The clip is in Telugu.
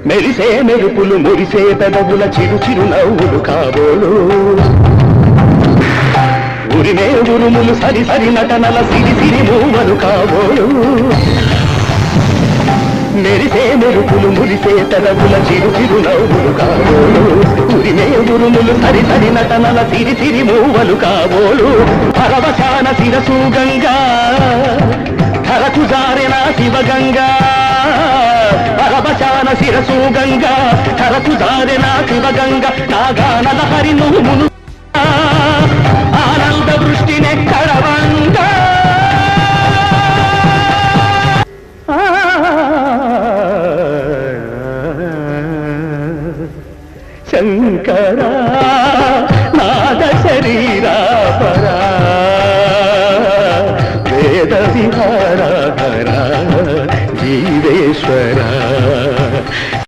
మెరిసే మెరుపులు మురిసే పెదవుల చిరు చిరు నవ్వులు కాబోలు ఉరిమే ఉరుములు సరి సరి నటనల సిరి సిరి మూవలు కాబోలు మెరిసే మెరుపులు మురిసే పెదవుల చిరు చిరు నవ్వులు కాబోలు ఉరిమే ఉరుములు సరి సరి నటనల సిరి సిరి మూవలు కాబోలు పరవశాన శిరసు గంగా ధరకు జారెన శివగంగా పరవశాన శిరసు గంగా ధరకు జారెన శివగంగా నాగానల హరి నువ్వు ఆనంద వృష్టినే కడవంగా శంకరా